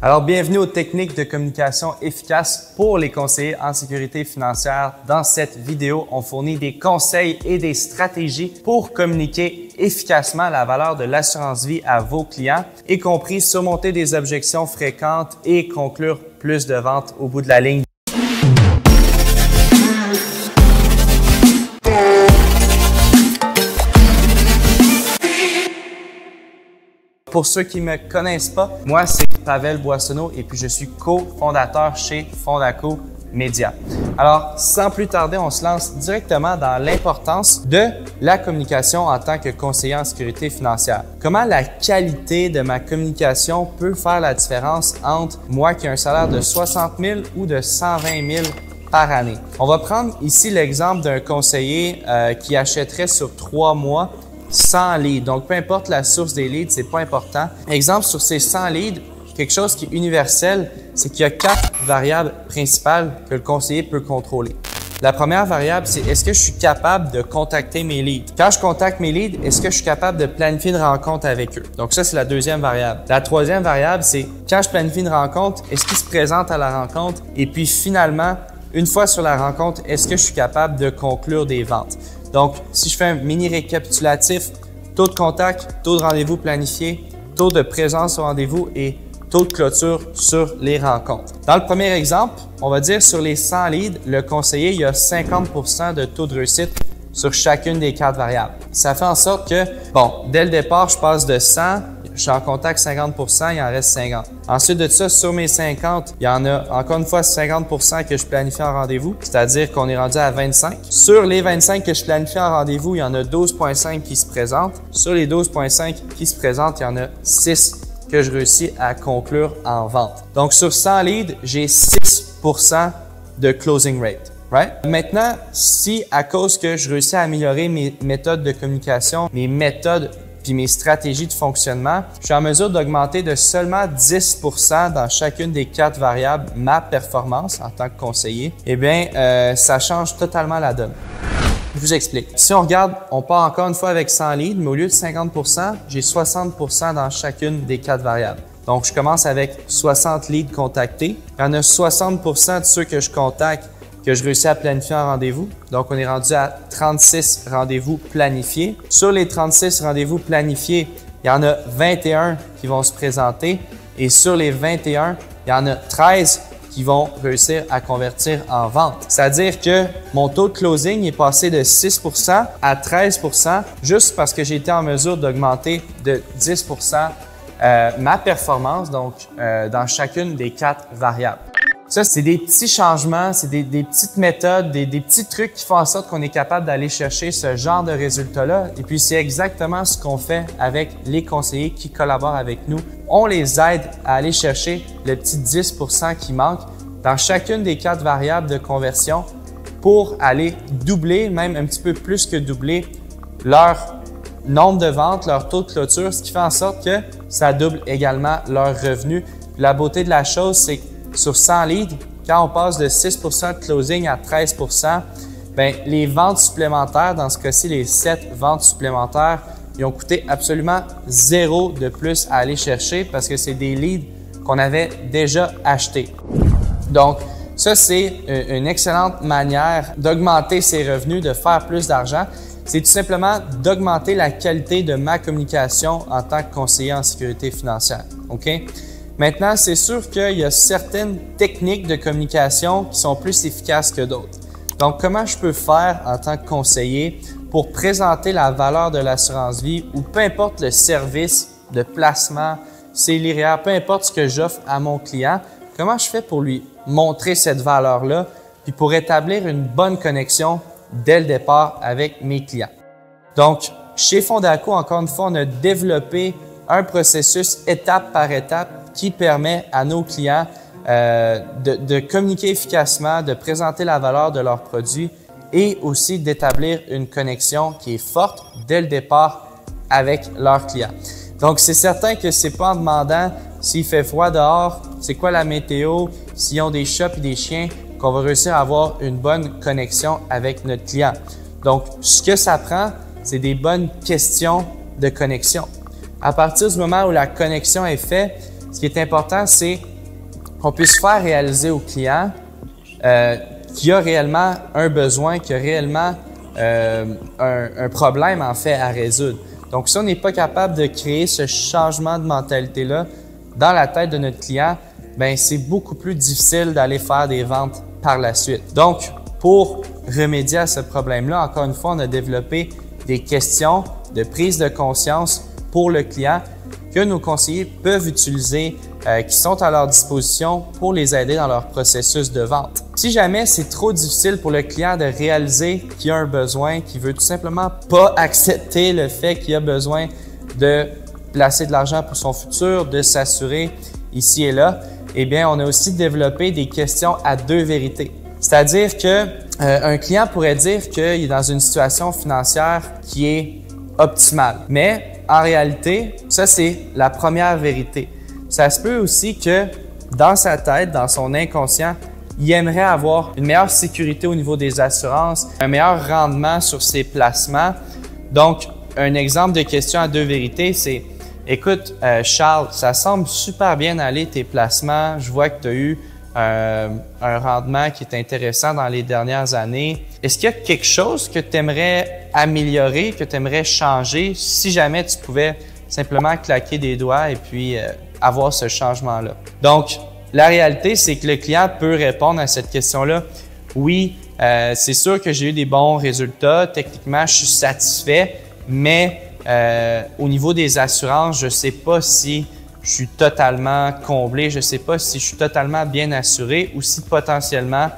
Alors, bienvenue aux techniques de communication efficaces pour les conseillers en sécurité financière. Dans cette vidéo, on fournit des conseils et des stratégies pour communiquer efficacement la valeur de l'assurance vie à vos clients, y compris surmonter des objections fréquentes et conclure plus de ventes au bout de la ligne. Pour ceux qui ne me connaissent pas, moi c'est Pavel Boissonneau et puis je suis cofondateur chez Fondaco Média. Alors, sans plus tarder, on se lance directement dans l'importance de la communication en tant que conseiller en sécurité financière. Comment la qualité de ma communication peut faire la différence entre moi qui ai un salaire de 60 000 ou de 120 000 par année. On va prendre ici l'exemple d'un conseiller qui achèterait sur 3 mois 100 leads. Donc, peu importe la source des leads, c'est pas important. Exemple, sur ces 100 leads, quelque chose qui est universel, c'est qu'il y a 4 variables principales que le conseiller peut contrôler. La première variable, c'est est-ce que je suis capable de contacter mes leads? Quand je contacte mes leads, est-ce que je suis capable de planifier une rencontre avec eux? Donc ça, c'est la deuxième variable. La troisième variable, c'est quand je planifie une rencontre, est-ce qu'ils se présentent à la rencontre? Et puis finalement, une fois sur la rencontre, est-ce que je suis capable de conclure des ventes? Donc, si je fais un mini récapitulatif, taux de contact, taux de rendez-vous planifié, taux de présence au rendez-vous et taux de clôture sur les rencontres. Dans le premier exemple, on va dire sur les 100 leads, le conseiller il y a 50% de taux de réussite sur chacune des 4 variables. Ça fait en sorte que, dès le départ, je passe de 100, je suis en contact 50%, il en reste 50. Ensuite de ça, sur mes 50, il y en a encore une fois 50% que je planifie en rendez-vous, c'est-à-dire qu'on est rendu à 25. Sur les 25 que je planifie en rendez-vous, il y en a 12,5 qui se présentent. Sur les 12,5 qui se présentent, il y en a 6 que je réussis à conclure en vente. Donc, sur 100 leads, j'ai 6% de closing rate. Right? Maintenant, si à cause que je réussis à améliorer mes méthodes de communication, mes méthodes puis mes stratégies de fonctionnement, je suis en mesure d'augmenter de seulement 10% dans chacune des 4 variables ma performance en tant que conseiller, eh bien, ça change totalement la donne. Je vous explique. Si on regarde, on part encore une fois avec 100 leads, mais au lieu de 50%, j'ai 60% dans chacune des 4 variables. Donc, je commence avec 60 leads contactés. Il y en a 60% de ceux que je contacte que je réussis à planifier un rendez-vous. Donc, on est rendu à 36 rendez-vous planifiés. Sur les 36 rendez-vous planifiés, il y en a 21 qui vont se présenter et sur les 21, il y en a 13 qui vont réussir à convertir en vente. C'est-à-dire que mon taux de closing est passé de 6% à 13% juste parce que j'ai été en mesure d'augmenter de 10% ma performance dans chacune des 4 variables. Ça, c'est des petits changements, c'est des petites méthodes, des petits trucs qui font en sorte qu'on est capable d'aller chercher ce genre de résultats-là. Et puis, c'est exactement ce qu'on fait avec les conseillers qui collaborent avec nous. On les aide à aller chercher le petit 10% qui manque dans chacune des 4 variables de conversion pour aller doubler, même un petit peu plus que doubler, leur nombre de ventes, leur taux de clôture, ce qui fait en sorte que ça double également leurs revenus. Puis la beauté de la chose, c'est que sur 100 leads, quand on passe de 6% de closing à 13%, les ventes supplémentaires, dans ce cas-ci, les 7 ventes supplémentaires, ils ont coûté absolument 0 de plus à aller chercher parce que c'est des leads qu'on avait déjà achetés. Donc, ça, c'est une excellente manière d'augmenter ses revenus, de faire plus d'argent. C'est tout simplement d'augmenter la qualité de ma communication en tant que conseiller en sécurité financière. OK? Maintenant, c'est sûr qu'il y a certaines techniques de communication qui sont plus efficaces que d'autres. Donc, comment je peux faire en tant que conseiller pour présenter la valeur de l'assurance vie ou peu importe le service de placement, CELIREA, peu importe ce que j'offre à mon client, comment je fais pour lui montrer cette valeur-là puis pour établir une bonne connexion dès le départ avec mes clients. Donc, chez Fondaco, encore une fois, on a développé un processus étape par étape qui permet à nos clients de communiquer efficacement, de présenter la valeur de leurs produits et aussi d'établir une connexion qui est forte dès le départ avec leurs clients. Donc, c'est certain que c'est pas en demandant s'il fait froid dehors, c'est quoi la météo, s'ils ont des chats et des chiens, qu'on va réussir à avoir une bonne connexion avec notre client. Donc, ce que ça prend, c'est des bonnes questions de connexion. À partir du moment où la connexion est faite, ce qui est important, c'est qu'on puisse faire réaliser au client qu'il y a réellement un besoin, qu'il y a réellement un problème en fait à résoudre. Donc, si on n'est pas capable de créer ce changement de mentalité-là dans la tête de notre client, bien, c'est beaucoup plus difficile d'aller faire des ventes par la suite. Donc, pour remédier à ce problème-là, encore une fois, on a développé des questions de prise de conscience pour le client que nos conseillers peuvent utiliser, qui sont à leur disposition pour les aider dans leur processus de vente. Si jamais c'est trop difficile pour le client de réaliser qu'il y a un besoin, qu'il veut tout simplement pas accepter le fait qu'il a besoin de placer de l'argent pour son futur, de s'assurer ici et là, eh bien, on a aussi développé des questions à deux vérités. C'est-à-dire que un client pourrait dire qu'il est dans une situation financière qui est optimale. Mais en réalité, ça, c'est la première vérité. Ça se peut aussi que dans sa tête, dans son inconscient, il aimerait avoir une meilleure sécurité au niveau des assurances, un meilleur rendement sur ses placements. Donc, un exemple de question à deux vérités, c'est « Écoute, Charles, ça semble super bien aller tes placements. Je vois que tu as eu un rendement qui est intéressant dans les dernières années. Est-ce qu'il y a quelque chose que tu aimerais améliorer, que tu aimerais changer si jamais tu pouvais simplement claquer des doigts et puis avoir ce changement-là? » Donc, la réalité, c'est que le client peut répondre à cette question-là. Oui, c'est sûr que j'ai eu des bons résultats. Techniquement, je suis satisfait, mais au niveau des assurances, je ne sais pas si je suis totalement comblé, je ne sais pas si je suis totalement bien assuré ou si potentiellement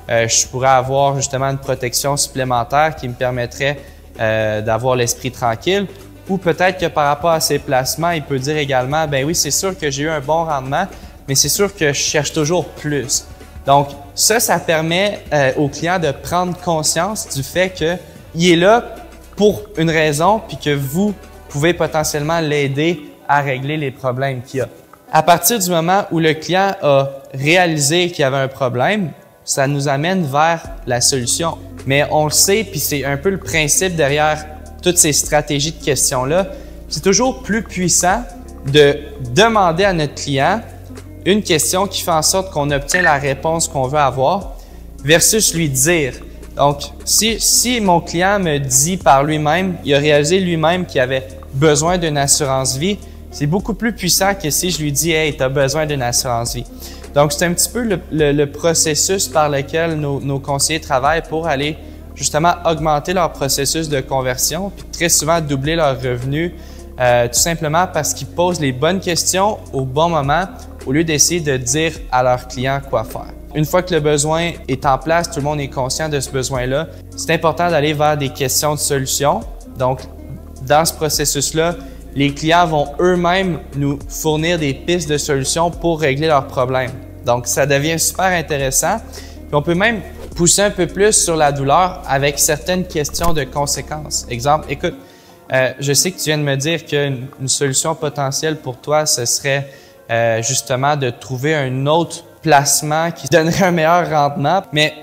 je pourrais avoir justement une protection supplémentaire qui me permettrait d'avoir l'esprit tranquille. Ou peut-être que par rapport à ses placements, il peut dire également, ben oui, c'est sûr que j'ai eu un bon rendement, mais c'est sûr que je cherche toujours plus. Donc ça permet au client de prendre conscience du fait qu'il est là pour une raison puis que vous pouvez potentiellement l'aider à régler les problèmes qu'il a. À partir du moment où le client a réalisé qu'il y avait un problème, ça nous amène vers la solution. Mais on le sait, puis c'est un peu le principe derrière toutes ces stratégies de questions-là, c'est toujours plus puissant de demander à notre client une question qui fait en sorte qu'on obtient la réponse qu'on veut avoir versus lui dire. Donc, si mon client me dit par lui-même, il a réalisé lui-même qu'il avait besoin d'une assurance vie, c'est beaucoup plus puissant que si je lui dis « Hey, tu as besoin d'une assurance vie ». Donc, c'est un petit peu le processus par lequel nos conseillers travaillent pour aller justement augmenter leur processus de conversion, puis très souvent doubler leurs revenus, tout simplement parce qu'ils posent les bonnes questions au bon moment au lieu d'essayer de dire à leurs clients quoi faire. Une fois que le besoin est en place, tout le monde est conscient de ce besoin-là, c'est important d'aller vers des questions de solutions. Donc, dans ce processus-là, les clients vont eux-mêmes nous fournir des pistes de solutions pour régler leurs problèmes. Donc, ça devient super intéressant. Puis on peut même pousser un peu plus sur la douleur avec certaines questions de conséquences. Exemple, écoute, je sais que tu viens de me dire qu'une solution potentielle pour toi, ce serait justement de trouver un autre placement qui donnerait un meilleur rendement. Mais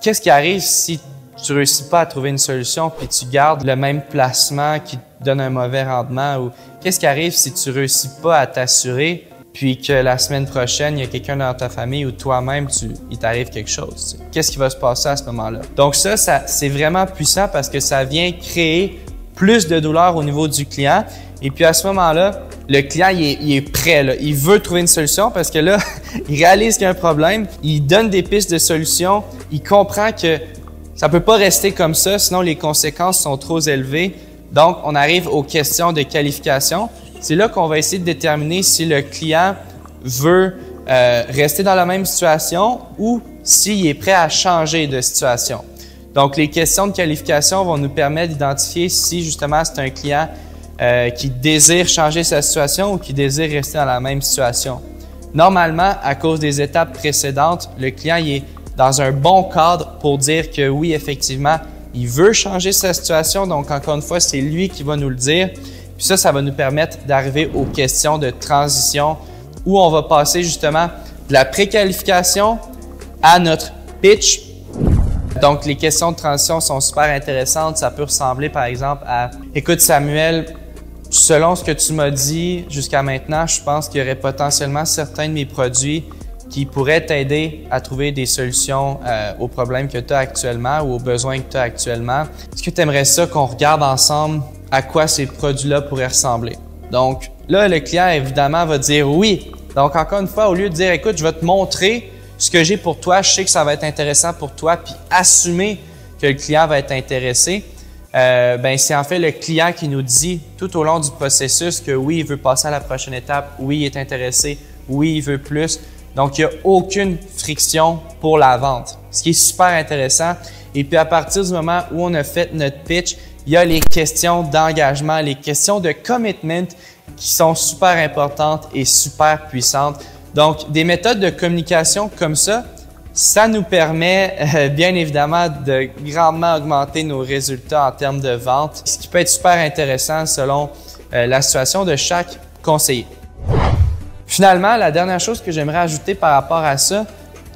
qu'est-ce qui arrive si tu réussis pas à trouver une solution puis tu gardes le même placement qui te donne un mauvais rendement? Ou qu'est-ce qui arrive si tu réussis pas à t'assurer puis que la semaine prochaine, il y a quelqu'un dans ta famille ou toi-même, il t'arrive quelque chose? Qu'est-ce qui va se passer à ce moment-là? Donc ça c'est vraiment puissant parce que ça vient créer plus de douleur au niveau du client. Et puis à ce moment-là, le client, il est prêt, là. Il veut trouver une solution parce que là, il réalise qu'il y a un problème, il donne des pistes de solution, il comprend que ça peut pas rester comme ça, sinon les conséquences sont trop élevées. Donc, on arrive aux questions de qualification. C'est là qu'on va essayer de déterminer si le client veut rester dans la même situation ou s'il est prêt à changer de situation. Donc, les questions de qualification vont nous permettre d'identifier si justement c'est un client qui désire changer sa situation ou qui désire rester dans la même situation. Normalement, à cause des étapes précédentes, le client il est dans un bon cadre pour dire que oui, effectivement, il veut changer sa situation. Donc, encore une fois, c'est lui qui va nous le dire. Puis ça va nous permettre d'arriver aux questions de transition où on va passer justement de la préqualification à notre pitch. Donc, les questions de transition sont super intéressantes. Ça peut ressembler, par exemple, à « Écoute, Samuel, selon ce que tu m'as dit jusqu'à maintenant, je pense qu'il y aurait potentiellement certains de mes produits qui pourraient t'aider à trouver des solutions aux problèmes que tu as actuellement ou aux besoins que tu as actuellement. Est-ce que tu aimerais ça qu'on regarde ensemble à quoi ces produits-là pourraient ressembler? Donc là, le client, évidemment, va dire oui. Donc encore une fois, au lieu de dire « Écoute, je vais te montrer ce que j'ai pour toi, je sais que ça va être intéressant pour toi », puis assumer que le client va être intéressé, c'est en fait le client qui nous dit tout au long du processus que oui, il veut passer à la prochaine étape, oui, il est intéressé, oui, il veut plus. Donc, il n'y a aucune friction pour la vente, ce qui est super intéressant. Et puis, à partir du moment où on a fait notre pitch, il y a les questions d'engagement, les questions de commitment qui sont super importantes et super puissantes. Donc, des méthodes de communication comme ça nous permet bien évidemment de grandement augmenter nos résultats en termes de vente, ce qui peut être super intéressant selon la situation de chaque conseiller. Finalement, la dernière chose que j'aimerais ajouter par rapport à ça,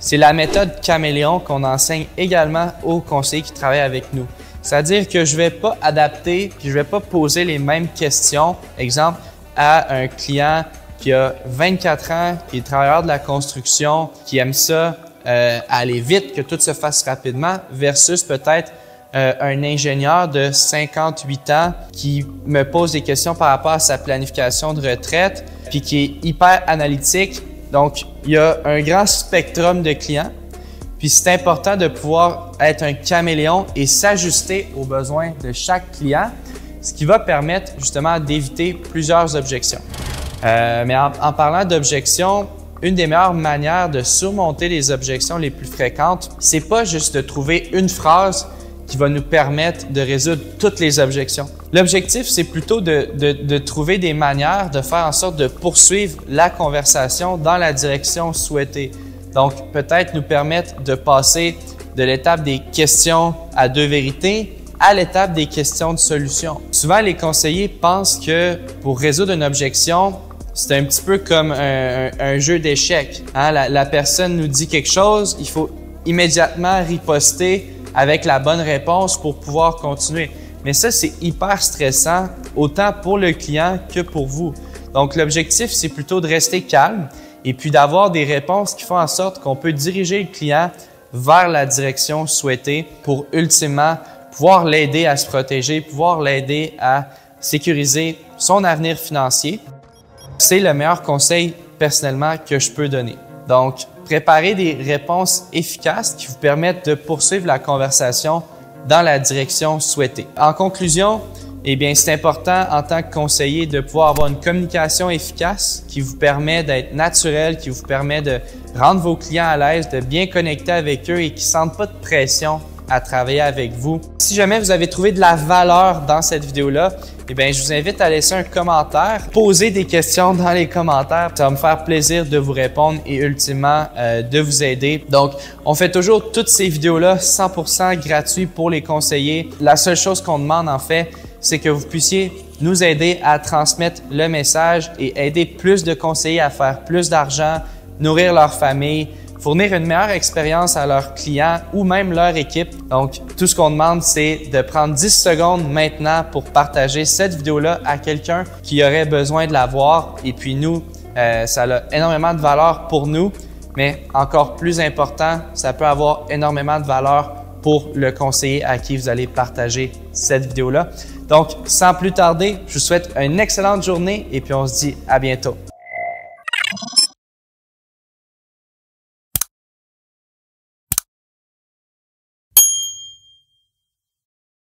c'est la méthode caméléon qu'on enseigne également aux conseillers qui travaillent avec nous. C'est-à-dire que je ne vais pas adapter puis je ne vais pas poser les mêmes questions, exemple, à un client qui a 24 ans, qui est travailleur de la construction, qui aime ça aller vite, que tout se fasse rapidement, versus peut-être un ingénieur de 58 ans qui me pose des questions par rapport à sa planification de retraite, puis qui est hyper analytique. Donc, il y a un grand spectrum de clients. Puis, c'est important de pouvoir être un caméléon et s'ajuster aux besoins de chaque client, ce qui va permettre justement d'éviter plusieurs objections. Mais en parlant d'objections, une des meilleures manières de surmonter les objections les plus fréquentes, c'est pas juste de trouver une phrase qui va nous permettre de résoudre toutes les objections. L'objectif, c'est plutôt de trouver des manières de faire en sorte de poursuivre la conversation dans la direction souhaitée. Donc, peut-être nous permettre de passer de l'étape des questions à deux vérités à l'étape des questions de solution. Souvent, les conseillers pensent que pour résoudre une objection, c'est un petit peu comme un jeu d'échecs. Hein? La personne nous dit quelque chose, il faut immédiatement riposter avec la bonne réponse pour pouvoir continuer. Mais ça, c'est hyper stressant, autant pour le client que pour vous. Donc, l'objectif, c'est plutôt de rester calme et puis d'avoir des réponses qui font en sorte qu'on peut diriger le client vers la direction souhaitée pour ultimement pouvoir l'aider à se protéger, pouvoir l'aider à sécuriser son avenir financier. C'est le meilleur conseil personnellement que je peux donner. Donc, préparez des réponses efficaces qui vous permettent de poursuivre la conversation dans la direction souhaitée. En conclusion, eh bien, c'est important en tant que conseiller de pouvoir avoir une communication efficace qui vous permet d'être naturel, qui vous permet de rendre vos clients à l'aise, de bien connecter avec eux et qui ne sentent pas de pression à travailler avec vous. Si jamais vous avez trouvé de la valeur dans cette vidéo-là, eh bien, je vous invite à laisser un commentaire, poser des questions dans les commentaires. Ça va me faire plaisir de vous répondre et ultimement de vous aider. Donc, on fait toujours toutes ces vidéos-là 100% gratuits pour les conseillers. La seule chose qu'on demande en fait, c'est que vous puissiez nous aider à transmettre le message et aider plus de conseillers à faire plus d'argent, nourrir leur famille, fournir une meilleure expérience à leurs clients ou même leur équipe. Donc, tout ce qu'on demande, c'est de prendre 10 secondes maintenant pour partager cette vidéo-là à quelqu'un qui aurait besoin de la voir. Et puis nous, ça a énormément de valeur pour nous, mais encore plus important, ça peut avoir énormément de valeur pour le conseiller à qui vous allez partager cette vidéo-là. Donc, sans plus tarder, je vous souhaite une excellente journée et puis on se dit à bientôt.